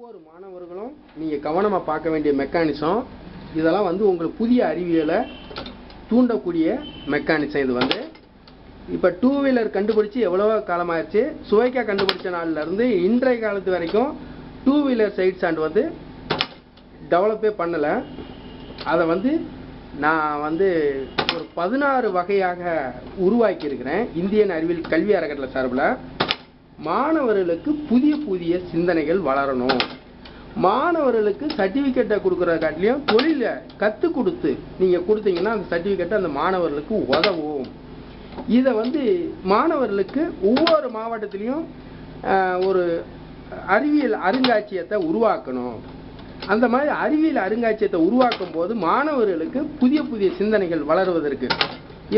ஒவ்வொரு மாணவர்களும் நீங்க கவனமா பார்க்க வேண்டிய மெக்கானிசம் இதெல்லாம் உங்களுக்கு புதிய அறிவியலை தூண்டக்கூடிய மெக்கானிசம். இது இப்ப 2 வீலர் கண்டுபிடிச்சு எவ்வளவோ காலமாயிருச்சு. சுவைக்கா கண்டுபிடிச்ச நாள்ல இருந்து இன்றைய காலத்து வரைக்கும் 2 வீலர் சைட் ஸ்டாண்ட் டெவலப்பே பண்ணல. அதை நான் ஒரு 16 வகையாக உருவாக்கி இருக்கிறேன். இந்தியன் அறிவியல் கல்வி அறக்கட்டளை சார்பில் மாணவர்களுக்கு புதிய புதிய சிந்தனைகள் வளரணும். மாணவர்களுக்கு சர்டிபிகேட்டை கொடுக்கறத காட்டிலையும் தொழிலை கற்றுக் கொடுத்து நீங்க கொடுத்தீங்கன்னா அந்த சர்டிபிகேட்டை அந்த மாணவர்களுக்கு உதவும். இதை மாணவர்களுக்கு ஒவ்வொரு மாவட்டத்திலையும் ஒரு அறிவியல் அருங்காட்சியகத்தை உருவாக்கணும். அந்த மாதிரி அறிவியல் அருங்காட்சியகத்தை உருவாக்கும் போது மாணவர்களுக்கு புதிய புதிய சிந்தனைகள் வளருவதற்கு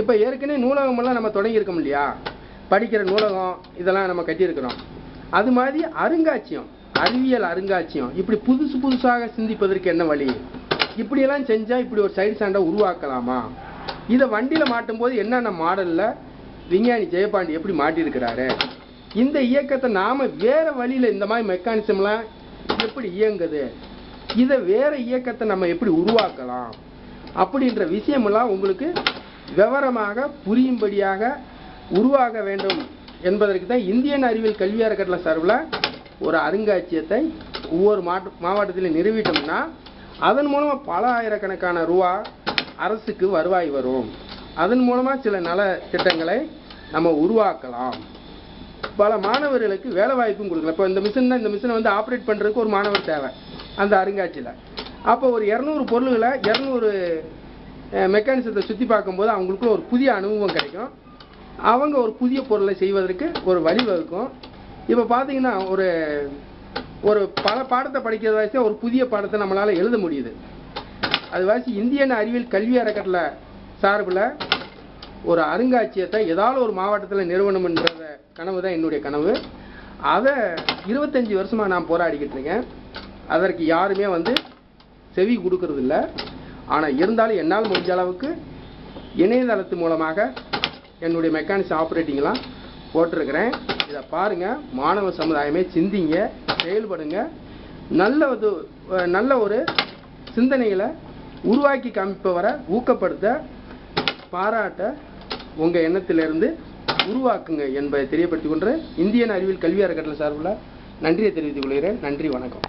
இப்போ ஏற்கனவே நூலகமெல்லாம் நம்ம தொடங்கியிருக்கோம் இல்லையா? படிக்கிற நூலகம் இதெல்லாம் நம்ம கட்டியிருக்கிறோம். அது மாதிரி அருங்காட்சியம், அறிவியல் அருங்காட்சியம் இப்படி புதுசு புதுசாக சிந்திப்பதற்கு என்ன வழி? இப்படியெல்லாம் செஞ்சால் இப்படி ஒரு சைடு ஸ்டாண்டை உருவாக்கலாமா? இதை வண்டியில் மாட்டும் போது என்னென்ன மாடலில் விஞ்ஞானி ஜெயபாண்டி எப்படி மாட்டியிருக்கிறாரு? இந்த இயக்கத்தை நாம் வேறு வழியில் இந்த மாதிரி மெக்கானிசம்லாம் எப்படி இயங்குது? இதை வேறு இயக்கத்தை நம்ம எப்படி உருவாக்கலாம்? அப்படின்ற விஷயமெல்லாம் உங்களுக்கு விவரமாக புரியும்படியாக உருவாக வேண்டும் என்பதற்கு தான் இந்தியன் அறிவியல் கல்வி அறக்கட்டளை சார்பில் ஒரு அருங்காட்சியகத்தை ஒவ்வொரு மாவட்டத்திலும் நிறுவிட்டோம்னா அதன் மூலமாக பல ஆயிரக்கணக்கான ரூபா அரசுக்கு வருவாய் வரும். அதன் மூலமாக சில நல திட்டங்களை நம்ம உருவாக்கலாம். பல மாணவர்களுக்கு வேலை வாய்ப்பும் கொடுக்கலாம். இப்போ இந்த மிஷினை ஆப்ரேட் பண்ணுறதுக்கு ஒரு மாணவர் தேவை அந்த அருங்காட்சியில். அப்போ ஒரு 200 பொருள்களை 200 மெக்கானிசத்தை சுற்றி பார்க்கும்போது அவங்களுக்குள்ள ஒரு புதிய அனுபவம் கிடைக்கும். அவங்க ஒரு புதிய பொருளை செய்வதற்கு ஒரு வழிவகுக்கும். இப்போ பார்த்தீங்கன்னா ஒரு பல பாடத்தை படிக்கிறது வாசி ஒரு புதிய பாடத்தை நம்மளால் எழுத முடியுது. அது வாசி இந்தியன் அறிவியல் கல்வி அறக்கட்டளை சார்பில் ஒரு அருங்காட்சியகத்தை ஏதாவது ஒரு மாவட்டத்தில் நிறுவனம் என்ற கனவு தான் என்னுடைய கனவு. அதை 25 வருஷமாக நான் போராடிக்கிட்டு இருக்கேன். அதற்கு யாருமே செவி கொடுக்கறது இல்லை. ஆனால் இருந்தாலும் என்னால் முடிஞ்ச அளவுக்கு இணையதளத்து மூலமாக என்னுடைய மெக்கானிக்ஸ் ஆப்ரேட்டிங்லாம் போட்டிருக்கிறேன். இதை பாருங்கள், மாணவ சமுதாயமே சிந்திங்க, செயல்படுங்க. நல்ல ஒரு சிந்தனைகளை உருவாக்கி காமிப்பவரை ஊக்கப்படுத்த பாராட்ட உங்கள் எண்ணத்திலிருந்து உருவாக்குங்க என்பதை தெரியப்படுத்திக் கொண்டு இந்தியன் அறிவியல் கல்வி அறக்கட்டளை சார்பில் நன்றியை தெரிவித்துக் கொள்கிறேன். நன்றி, வணக்கம்.